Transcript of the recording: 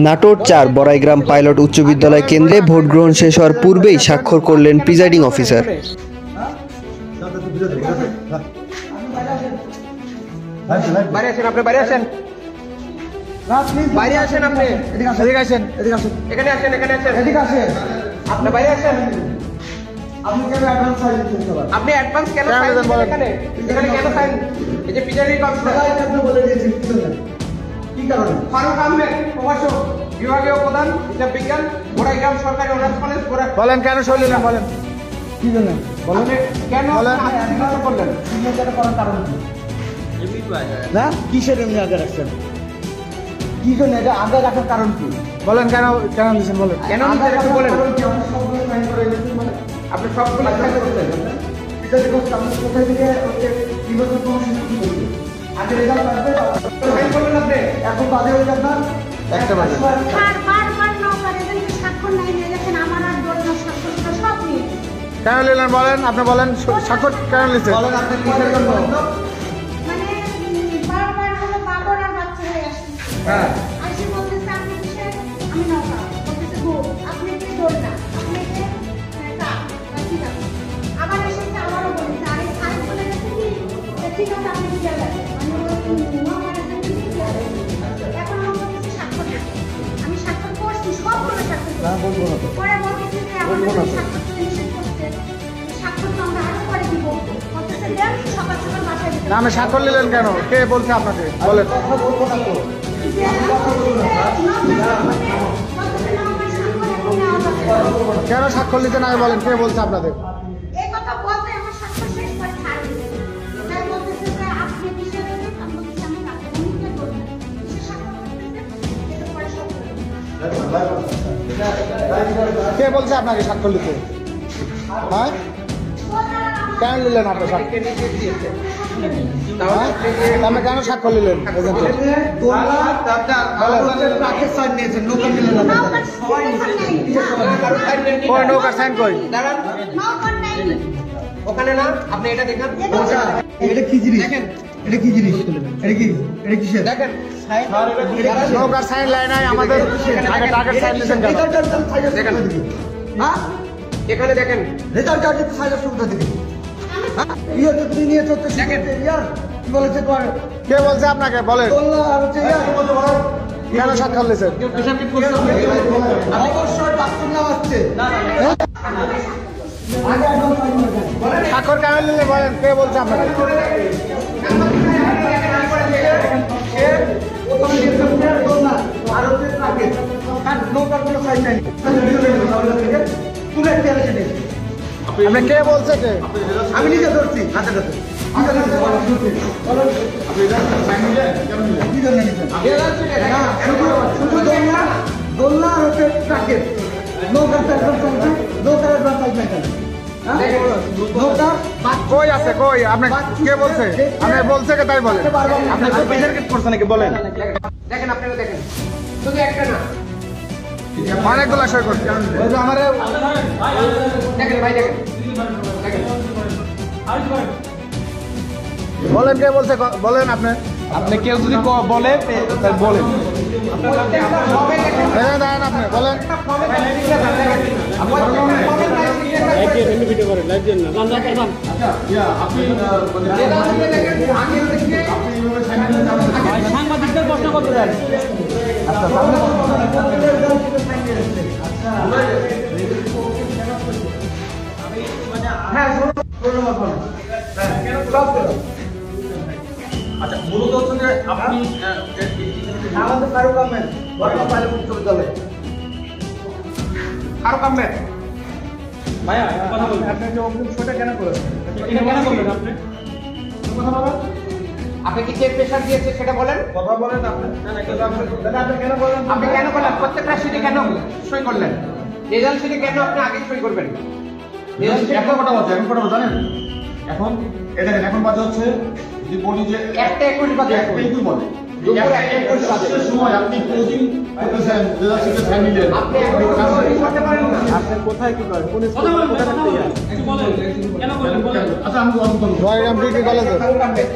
Natore ৪ Baraigram pilot উচ্চ বিদ্যালয় কেন্দ্রে ভোট গ্রহণ শেষ হওয়ার পূর্বেই স্বাক্ষর করলেন প্রিজাইডিং অফিসার। আপনি অ্যাডভান্স কেন সাইন দিলেন এখানে কেন সাইন এই যে প্রিজাইডিং অফিসার আপনি বলে দিয়েছেন কি কারণে ফারুক আহমেদ প্রভাষক বিভাগীয় প্রধান হিসাব বিজ্ঞান বড়াইগ্রাম সরকারি অনার্স কলেজ বলেন কেন সই নিলেন বলেন কি জন্য বলেন কেন সিগনেচার করলেন সিগনেচার করার কারণ কি না কিসের এমনি আগে রাখছেন কি জন্য এটা আগে রাখার কারণ কি বলেন কেন কেন দিয়েছেন বলেন কেন নিতে বলেন সবগুলো সাইন করে আপনি সবগুলো সাইন করতেন এটা দেখো আপনি কোথায় থেকে নির্বাচন কমিশন কি বলবে আগে রেজাল্ট আসবে সাইন করবেন আপনি এখন বাদে হয়ে যান না একটা বাজে বারবার নাও করে দেন স্বাক্ষর নাই নিয়ে যাচ্ছেন আমার আর দরজ স্বাক্ষর সব নিয়ে কেন নিলেন বলেন আপনি বলেন স্বাক্ষর কেন নিলেন বলেন আপনি কিসের জন্য মানে বারবার হলো বাবর আর বাচ্চা হয়ে আসছে হ্যাঁ আইসি বলতেছে আপনি কিসে আমি নওকা বলতেছে গো আপনি কি দোল না আপনি কি কা ঠিক আছে আবার এসেছে আমারও বলছে আরে সাইন করে গেছে কি ঠিক আছে আপনি কি যাবেন আমি বলছি নো মানে এখন আমার বলতেছে স্বাক্ষর আমি স্বাক্ষর করছি সবগুলো স্বাক্ষর না বলবো না পরে বলতেছে যে আমাদের স্বাক্ষর করে নিষেধ করতে স্বাক্ষর তো আমরা আরো করে দিব বলতেছে দেন সকাল সকাল বাসায় দিতে না আমি স্বাক্ষর নিলেন কেন কে বলছে আপনাকে বলেন কথা বলবো না তো কেন স্বাক্ষর নিতে না বলেন কে বলছে আপনাদের এই কথা বলতে আমার স্বাক্ষর শেষ করে ছাড়বে তাই বলতেছে যে আপনি কিসের আমি বলতেছি আমি কাকে নিতে করব কিসের স্বাক্ষর করতেছে এটা পরে সব কে বলছে আপনাকে স্বাক্ষর নিতে হ্যাঁ কেন নিলেন আপনি স্বাক্ষর আপনি কেন স্বাক্ষর নিলেন কই নৌকার সাইন কই ওখানে না আপনি এটা দেখেন এটা কি জিনিস দেখেন এটা কি জিনিস এটা কি এটা কিসের দেখেন নৌকার সাইন লাইন নাই আমাদের আগে টাকার সাইন দিয়েছেন কেন দেখেন হ্যাঁ এখানে দেখেন রেজাল্ট কার্ডে তো সাইজ সুবিধা দিবি ইয়ে তো তুই নিয়ে চলতে দেখেন। ইয়ার কি বলেছে তোর কে বলছে আপনাকে বলেন তোল্লা আর হচ্ছে ইয়ার কেন স্বাক্ষর নিয়েছেন অবশ্যই বাথরুম নাম আসছে আগে একদম সাইন করে দেন স্বাক্ষর কেন নিলেন বলেন কে বলছে আপনাকে আপনি কে বলছে কে আমি নিজে ধরছি হাতে ধরছি শুধু দোলনা আর হচ্ছে ট্রাকের নৌকার নৌকার নৌকা কই আছে কই আপনি কে বলছে আপনি বলছে কে তাই বলেন আপনি তো প্রেসার করছেন নাকি বলেন দেখেন আপনারা দেখেন শুধু একটা না অনেকগুলো সই করছে আমার দেখেন ভাই দেখেন দেখেন বলেন কে বলছে বলেন আপনি আপনি কেউ যদি বলে তাহলে বলেন দাঁড়ান আপনি বলেন সাংবাদিকদের প্রশ্ন করতে দেন আচ্ছা মূলত হচ্ছে যে আপনি আমাদের ফারুক আহমেদ বর্তমান পাইলট উচ্চ বিদ্যালয় ফারুক আহমেদ ভাইয়া কথা বলুন আপনি যে অগ্রিম শোটা কেন করেছেন এটা কেন করলেন আপনি কথা বলেন আপনি কি চেক প্রেসার দিয়েছে সেটা বলেন কথা বলেন আপনি আপনি কেন বলেন আপনি কেন করলেন প্রত্যেকটা সিটে কেন সই করলেন রেজাল্ট সিটে কেন আপনি আগে সই করবেন এখন কটা বাজে এখন কটা বাজে জানেন এখন এটা দেখেন এখন বাজে হচ্ছে যদি বলি যে 1:21 বাজে এখন। 1:21 বাজে দুপুর 1:21 বাজে। শেষ সময় আপনি ক্লোজিং করতেছেন রেজাল্ট শিটে সাইন নিলেন আপনি এখন সই করতে পারেন না আপনি কোথায় কি করেন কোন স্কুল কোথা থেকে কিছু বলেন কেন করলেন বলেন আচ্ছা আমি জয়রাম ডিগ্রি কলেজে ফারুক আহমেদ